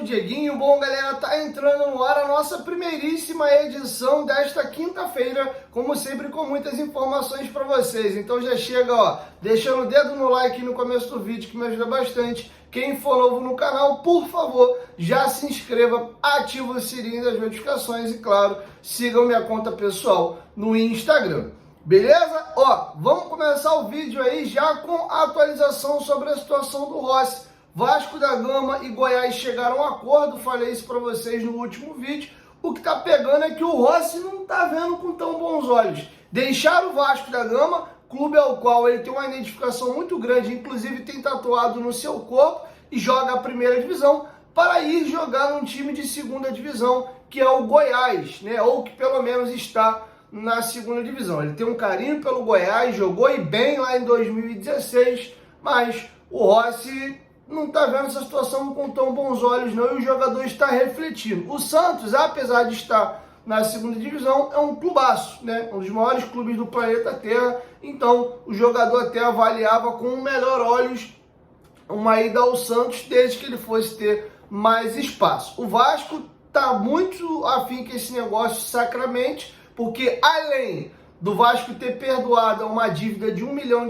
Dieguinho. Bom, galera, tá entrando no ar a nossa primeiríssima edição desta quinta-feira, como sempre com muitas informações para vocês. Então já chega, ó, deixando o dedo no like no começo do vídeo, que me ajuda bastante. Quem for novo no canal, por favor, já se inscreva, ativa o sininho das notificações e, claro, sigam minha conta pessoal no Instagram. Beleza? Ó, vamos começar o vídeo aí já com a atualização sobre a situação do Rossi. Vasco da Gama e Goiás chegaram a um acordo, falei isso para vocês no último vídeo. O que tá pegando é que o Rossi não tá vendo com tão bons olhos. Deixar o Vasco da Gama, clube ao qual ele tem uma identificação muito grande, inclusive tem tatuado no seu corpo e joga a primeira divisão, para ir jogar num time de segunda divisão, que é o Goiás, né? Ou que pelo menos está na segunda divisão. Ele tem um carinho pelo Goiás, jogou e bem lá em 2016, mas o Rossi não está vendo essa situação com tão bons olhos não, e o jogador está refletindo. O Santos, apesar de estar na segunda divisão, é um clubaço, né? Um dos maiores clubes do planeta Terra, então o jogador até avaliava com melhor olhos uma ida ao Santos, desde que ele fosse ter mais espaço. O Vasco está muito afim que esse negócio sacramente, porque além do Vasco ter perdoado uma dívida de R$1 milhão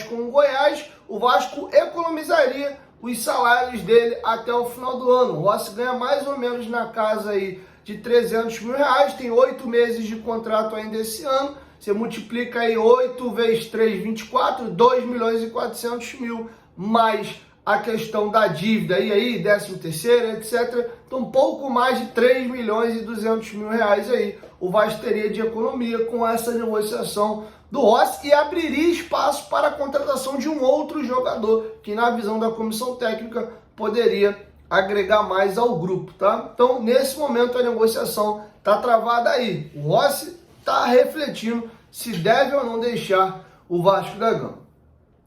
com o Goiás, o Vasco economizaria os salários dele até o final do ano. O Rossi ganha mais ou menos na casa aí de R$300 mil, tem 8 meses de contrato ainda esse ano, você multiplica aí 8 vezes 3, 24, 2.400.000, mais a questão da dívida, e aí 13º, etc. Então, um pouco mais de R$3.200.000 aí o Vasco teria de economia com essa negociação do Rossi, e abriria espaço para a contratação de um outro jogador que, na visão da comissão técnica, poderia agregar mais ao grupo, tá? Então, nesse momento, a negociação está travada aí. O Rossi está refletindo se deve ou não deixar o Vasco da Gama.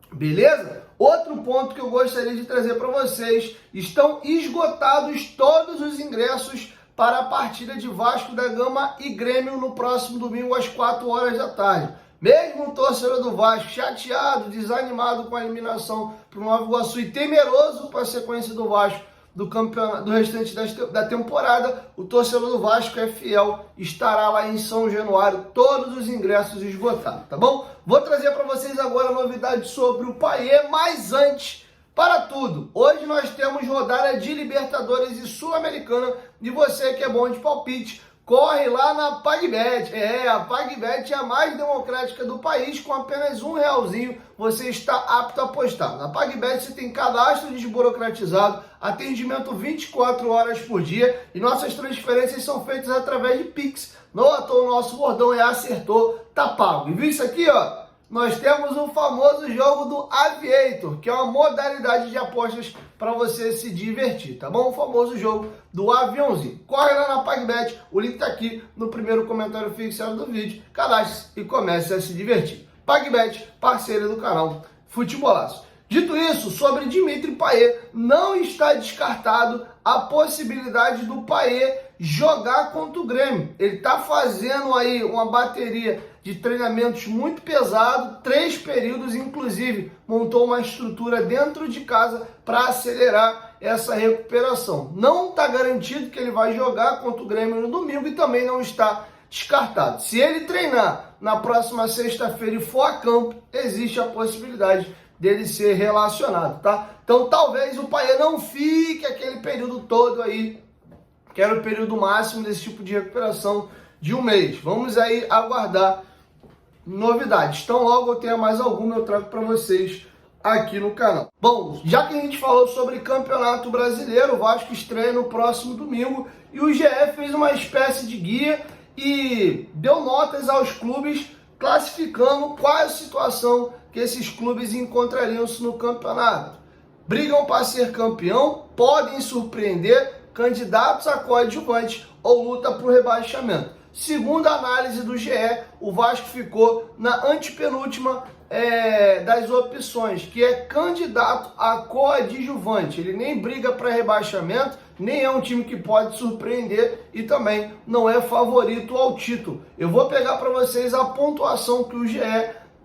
Beleza? Outro ponto que eu gostaria de trazer para vocês: estão esgotados todos os ingressos para a partida de Vasco da Gama e Grêmio no próximo domingo às 4 horas da tarde. Mesmo o torcedor do Vasco chateado, desanimado com a eliminação para o Nova Iguaçu e temeroso para a sequência do Vasco do campeonato, do restante da temporada, o torcedor do Vasco é fiel, estará lá em São Januário, todos os ingressos esgotados, tá bom? Vou trazer para vocês agora novidades sobre o Payet, mas antes, para tudo, hoje nós temos rodada de Libertadores e Sul-Americana, e você que é bom de palpite, corre lá na PagBet. A PagBet é a mais democrática do país, com apenas R$1 você está apto a apostar. Na PagBet você tem cadastro desburocratizado, atendimento 24 horas por dia, e nossas transferências são feitas através de Pix. Não à toa o nosso bordão é acertou, tá pago. E viu isso aqui, ó? Nós temos o famoso jogo do Aviator, que é uma modalidade de apostas para você se divertir, tá bom? O famoso jogo do aviãozinho. Corre lá na PagBet, o link tá aqui no primeiro comentário fixado do vídeo. Cadastre-se e comece a se divertir. PagBet, parceira do canal Futebolaço. Dito isso, sobre Dimitri Payet, não está descartado a possibilidade do Payet jogar contra o Grêmio. Ele está fazendo aí uma bateria de treinamentos muito pesado, 3 períodos, inclusive montou uma estrutura dentro de casa para acelerar essa recuperação. Não está garantido que ele vai jogar contra o Grêmio no domingo e também não está descartado. Se ele treinar na próxima sexta-feira e for a campo, existe a possibilidade dele ser relacionado, tá? Então talvez o Payet não fique aquele período todo aí, que era o período máximo desse tipo de recuperação de 1 mês. Vamos aí aguardar novidades. Então logo eu tenha mais alguma, eu trago para vocês aqui no canal. Bom, já que a gente falou sobre Campeonato Brasileiro, o Vasco estreia no próximo domingo e o GE fez uma espécie de guia e deu notas aos clubes classificando qual é a situação que esses clubes encontrariam-se no campeonato. Brigam para ser campeão, podem surpreender, candidatos a coadjuvante ou luta por rebaixamento. Segundo a análise do GE, o Vasco ficou na antepenúltima das opções, que é candidato a coadjuvante. Ele nem briga para rebaixamento, nem é um time que pode surpreender e também não é favorito ao título. Eu vou pegar para vocês a pontuação que o GE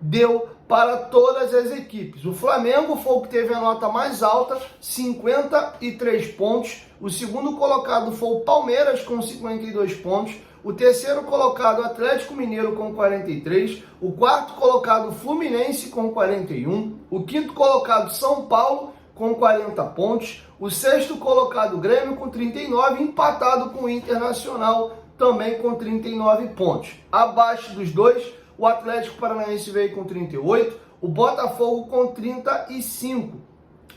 deu para todas as equipes. O Flamengo foi o que teve a nota mais alta, 53 pontos. O segundo colocado foi o Palmeiras, com 52 pontos. O terceiro colocado, o Atlético Mineiro, com 43. O quarto colocado, Fluminense, com 41. O quinto colocado, São Paulo, com 40 pontos. O sexto colocado, Grêmio, com 39, empatado com o Internacional, também com 39 pontos. Abaixo dos dois, o Atlético Paranaense veio com 38, o Botafogo com 35.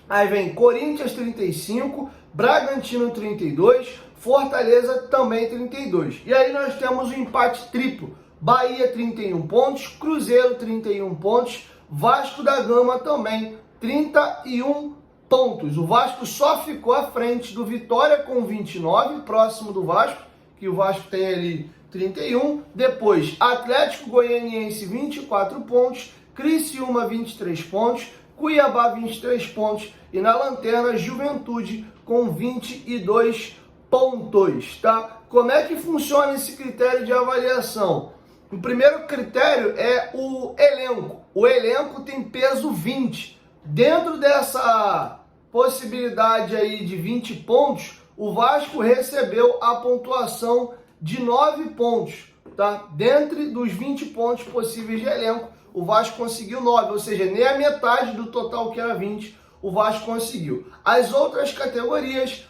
Aí vem Corinthians 35, Bragantino 32, Fortaleza também 32. E aí nós temos o empate triplo. Bahia 31 pontos, Cruzeiro 31 pontos, Vasco da Gama também 31 pontos. O Vasco só ficou à frente do Vitória com 29, próximo do Vasco, que o Vasco tem ali 31. Depois, Atlético Goianiense 24 pontos, Criciúma 23 pontos, Cuiabá 23 pontos e na lanterna Juventude com 22 pontos, tá? Como é que funciona esse critério de avaliação? O primeiro critério é o elenco. O elenco tem peso 20. Dentro dessa possibilidade aí de 20 pontos, o Vasco recebeu a pontuação de 9 pontos, tá? Dentre dos 20 pontos possíveis de elenco, o Vasco conseguiu 9, ou seja, nem a metade do total que era 20, o Vasco conseguiu. As outras categorias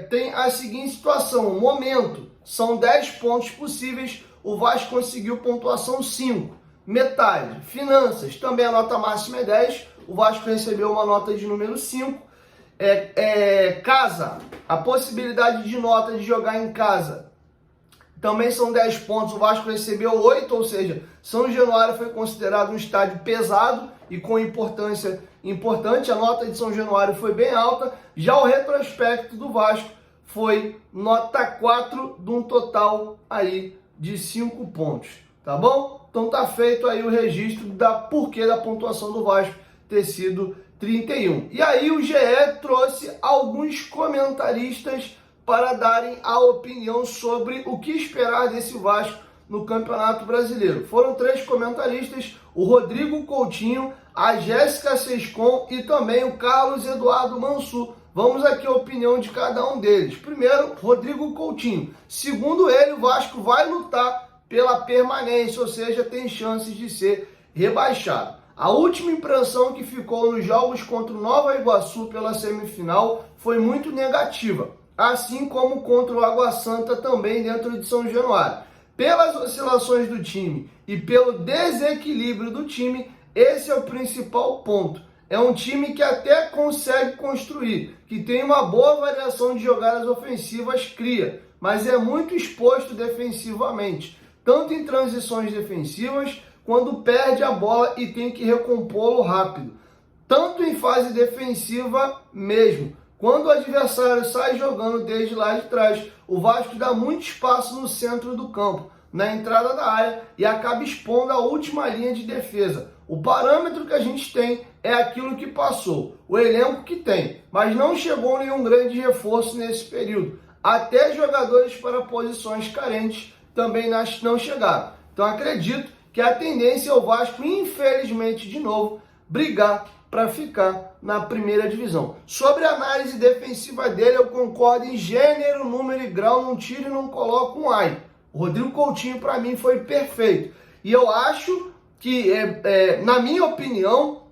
tem a seguinte situação: momento, são 10 pontos possíveis, o Vasco conseguiu pontuação 5, metade. Finanças, também a nota máxima é 10, o Vasco recebeu uma nota de número 5. Casa, a possibilidade de nota de jogar em casa, também são 10 pontos, o Vasco recebeu 8, ou seja, São Januário foi considerado um estádio pesado e com importância importante, a nota de São Januário foi bem alta. Já o retrospecto do Vasco foi nota 4, de um total aí de 5 pontos, tá bom? Então tá feito aí o registro da porquê da pontuação do Vasco ter sido 31. E aí o GE trouxe alguns comentaristas para darem a opinião sobre o que esperar desse Vasco no Campeonato Brasileiro. Foram 3 comentaristas, o Rodrigo Coutinho, a Jéssica Sescon e também o Carlos Eduardo Mansur. Vamos aqui a opinião de cada um deles. Primeiro, Rodrigo Coutinho. Segundo ele, o Vasco vai lutar pela permanência, ou seja, tem chances de ser rebaixado. A última impressão que ficou nos jogos contra o Nova Iguaçu pela semifinal foi muito negativa, assim como contra o Água Santa também dentro de São Januário. Pelas oscilações do time e pelo desequilíbrio do time, esse é o principal ponto. É um time que até consegue construir, que tem uma boa variação de jogadas ofensivas, cria, mas é muito exposto defensivamente, tanto em transições defensivas, quando perde a bola e tem que recompô-lo rápido, tanto em fase defensiva mesmo. Quando o adversário sai jogando desde lá de trás, o Vasco dá muito espaço no centro do campo, na entrada da área, e acaba expondo a última linha de defesa. O parâmetro que a gente tem é aquilo que passou, o elenco que tem, mas não chegou nenhum grande reforço nesse período. Até jogadores para posições carentes também não chegaram. Então acredito que a tendência é o Vasco, infelizmente, de novo, brigar para ficar na primeira divisão. Sobre a análise defensiva dele, eu concordo em gênero, número e grau, não tiro e não coloco um ai. O Rodrigo Coutinho, para mim, foi perfeito. E eu acho que, na minha opinião,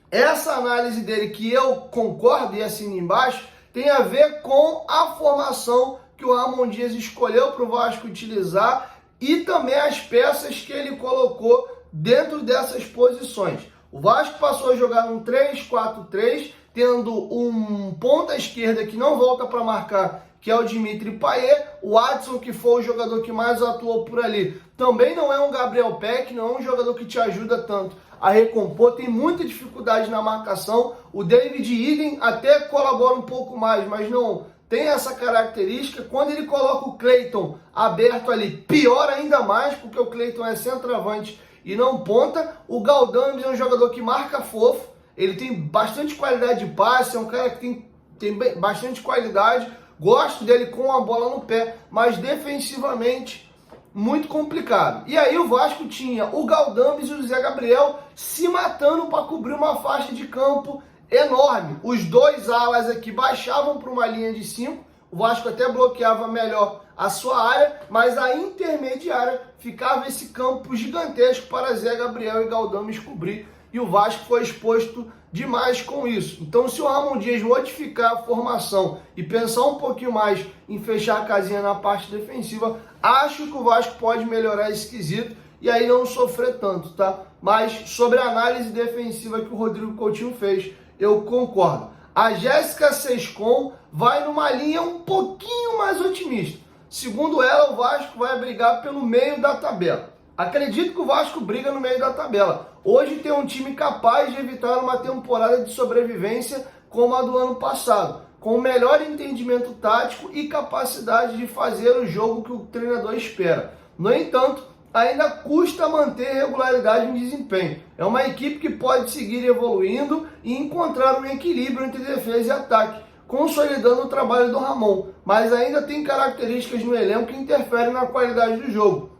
essa análise dele, que eu concordo e assino embaixo, tem a ver com a formação que o Ramon Dias escolheu para o Vasco utilizar e também as peças que ele colocou dentro dessas posições. O Vasco passou a jogar um 3-4-3, tendo um ponta esquerda que não volta para marcar, que é o Dimitri Payet. O Adson, que foi o jogador que mais atuou por ali, também não é um Gabriel Peck, não é um jogador que te ajuda tanto a recompor, tem muita dificuldade na marcação. O David Idem até colabora um pouco mais, mas não tem essa característica. Quando ele coloca o Cleiton aberto ali, pior ainda mais, porque o Cleiton é centroavante e não ponta. O Galdames é um jogador que marca fofo, ele tem bastante qualidade de passe, é um cara que tem bastante qualidade, gosto dele com a bola no pé, mas defensivamente muito complicado. E aí o Vasco tinha o Galdames e o Zé Gabriel se matando para cobrir uma faixa de campo enorme. Os dois alas aqui baixavam para uma linha de 5, o Vasco até bloqueava melhor a sua área, mas a intermediária ficava esse campo gigantesco para Zé Gabriel e Galdames cobrir, e o Vasco foi exposto demais com isso. Então, se o Ramon Dias modificar a formação e pensar um pouquinho mais em fechar a casinha na parte defensiva, acho que o Vasco pode melhorar esse quesito e aí não sofrer tanto, tá? Mas sobre a análise defensiva que o Rodrigo Coutinho fez, eu concordo. A Jéssica Sescon vai numa linha um pouquinho mais otimista. Segundo ela, o Vasco vai brigar pelo meio da tabela. Acredito que o Vasco briga no meio da tabela. Hoje tem um time capaz de evitar uma temporada de sobrevivência como a do ano passado, com o melhor entendimento tático e capacidade de fazer o jogo que o treinador espera. No entanto, ainda custa manter regularidade no desempenho. É uma equipe que pode seguir evoluindo e encontrar um equilíbrio entre defesa e ataque, consolidando o trabalho do Ramon, mas ainda tem características no elenco que interferem na qualidade do jogo.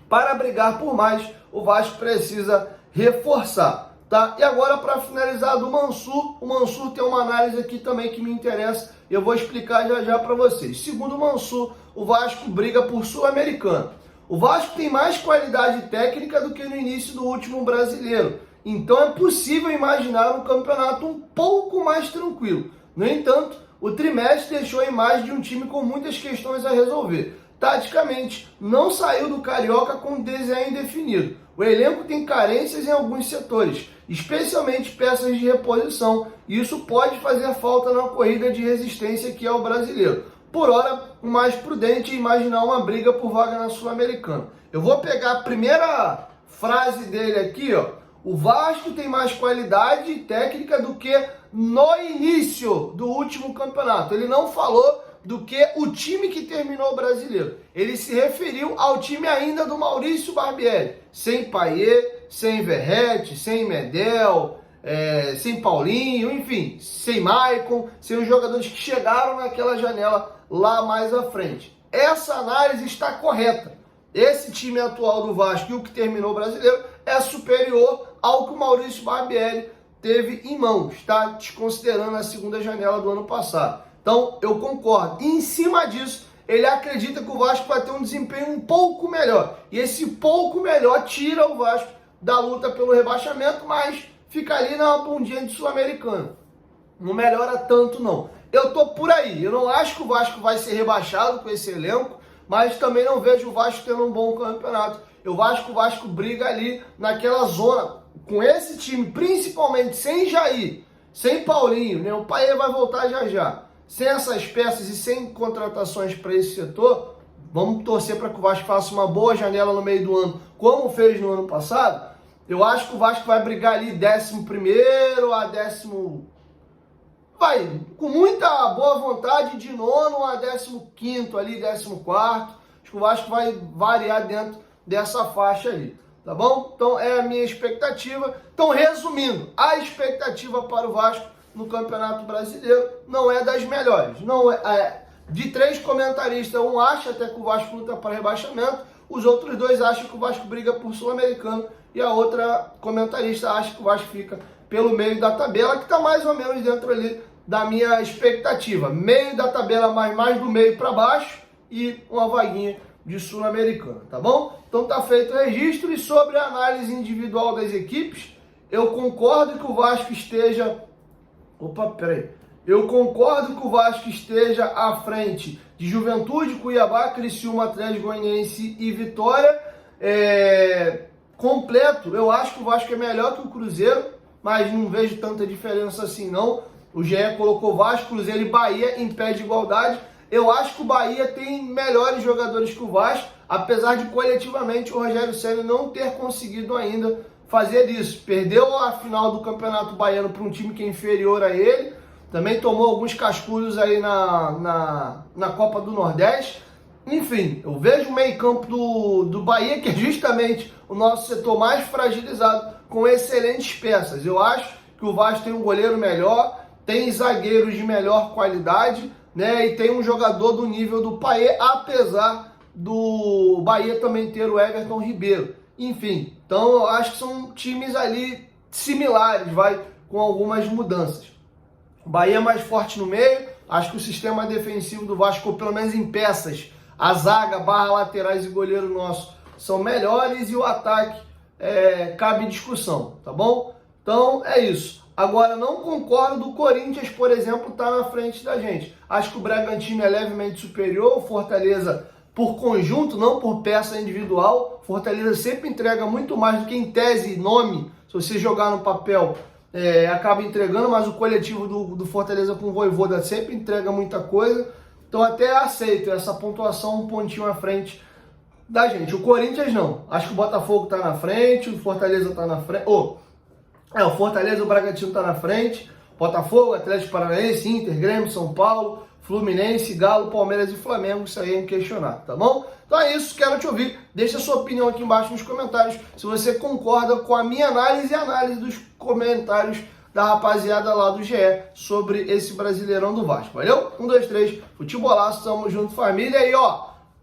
Para brigar por mais, o Vasco precisa reforçar, tá? E agora, para finalizar, do Mansur, o Mansur tem uma análise aqui também que me interessa, eu vou explicar já já para vocês. Segundo o Mansur, o Vasco briga por Sul-Americana. O Vasco tem mais qualidade técnica do que no início do último Brasileiro, então é possível imaginar um campeonato um pouco mais tranquilo. No entanto, o trimestre deixou a imagem de um time com muitas questões a resolver. Taticamente, não saiu do Carioca com desenho definido. O elenco tem carências em alguns setores, especialmente peças de reposição, e isso pode fazer falta na corrida de resistência que é o brasileiro. Por hora, o mais prudente é imaginar uma briga por vaga na Sul-Americana. Eu vou pegar a primeira frase dele aqui, ó. O Vasco tem mais qualidade técnica do que no início do último campeonato. Ele não falou do que o time que terminou o brasileiro. Ele se referiu ao time ainda do Maurício Barbieri. Sem Payet, sem Verratti, sem Medel, sem Paulinho, enfim, sem Maicon, sem os jogadores que chegaram naquela janela lá mais à frente. Essa análise está correta. Esse time atual do Vasco e o que terminou o brasileiro é superior ao que o Maurício Barbieri teve em mãos, tá? Desconsiderando a segunda janela do ano passado. Então, eu concordo. E em cima disso, ele acredita que o Vasco vai ter um desempenho um pouco melhor. E esse pouco melhor tira o Vasco da luta pelo rebaixamento, mas fica ali na bundinha de Sul-Americana. Não melhora tanto, não. Eu tô por aí. Eu não acho que o Vasco vai ser rebaixado com esse elenco, mas também não vejo o Vasco tendo um bom campeonato. Eu acho que o Vasco briga ali naquela zona, com esse time, principalmente sem Jair, sem Paulinho, né? O Payet vai voltar já já. Sem essas peças e sem contratações para esse setor, vamos torcer para que o Vasco faça uma boa janela no meio do ano, como fez no ano passado. Eu acho que o Vasco vai brigar ali 11º a 10º, vai, com muita boa vontade, de 9º a 15º ali, 14º. Acho que o Vasco vai variar dentro dessa faixa ali, tá bom? Então é a minha expectativa. Então, resumindo, a expectativa para o Vasco no Campeonato Brasileiro não é das melhores. Não de 3 comentaristas, um acha até que o Vasco luta para rebaixamento, os outros 2 acham que o Vasco briga por Sul-Americano e a outra comentarista acha que o Vasco fica pelo meio da tabela, que está mais ou menos dentro ali da minha expectativa. Meio da tabela, mais do meio para baixo e uma vaguinha de Sul-Americana, tá bom? Então tá feito o registro. E sobre a análise individual das equipes, eu concordo que o Vasco esteja... Eu concordo que o Vasco esteja à frente de Juventude, Cuiabá, Criciúma, Atlético Goianiense e Vitória. Completo, eu acho que o Vasco é melhor que o Cruzeiro, mas não vejo tanta diferença assim não. O GE colocou Vasco, Cruzeiro e Bahia em pé de igualdade. Eu acho que o Bahia tem melhores jogadores que o Vasco, apesar de coletivamente o Rogério Ceni não ter conseguido ainda fazer isso. Perdeu a final do Campeonato Baiano para um time que é inferior a ele. Também tomou alguns cascudos aí na Copa do Nordeste. Enfim, eu vejo o meio-campo do Bahia, que é justamente o nosso setor mais fragilizado, com excelentes peças. Eu acho que o Vasco tem um goleiro melhor, tem zagueiros de melhor qualidade, né? E tem um jogador do nível do Payet, apesar do Bahia também ter o Everton Ribeiro. Enfim, então eu acho que são times ali similares, com algumas mudanças. O Bahia é mais forte no meio, acho que o sistema defensivo do Vasco, pelo menos em peças, a zaga, barra laterais e goleiro nosso são melhores, e o ataque cabe discussão, tá bom? Então é isso. Agora, não concordo do Corinthians, por exemplo, estar na frente da gente. Acho que o Bragantino é levemente superior, o Fortaleza por conjunto, não por peça individual. Fortaleza sempre entrega muito mais do que em tese e nome. Se você jogar no papel, acaba entregando, mas o coletivo do Fortaleza com o Vojvoda sempre entrega muita coisa. Então até aceito essa pontuação um pontinho à frente da gente. O Corinthians não. Acho que o Botafogo está na frente, o Fortaleza está na frente. O Fortaleza e o Bragantino tá na frente. Botafogo, Atlético Paranaense, Inter, Grêmio, São Paulo, Fluminense, Galo, Palmeiras e Flamengo. Isso aí é inquestionável, tá bom? Então é isso, quero te ouvir. Deixa a sua opinião aqui embaixo nos comentários, se você concorda com a minha análise e a análise dos comentários da rapaziada lá do GE sobre esse Brasileirão do Vasco. Valeu? 1, 2, 3, futebolaço, tamo junto, família. E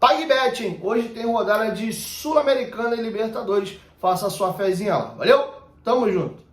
PagBet, hein? Hoje tem rodada de Sul-Americana e Libertadores. Faça a sua fezinha lá. Valeu? Tamo junto.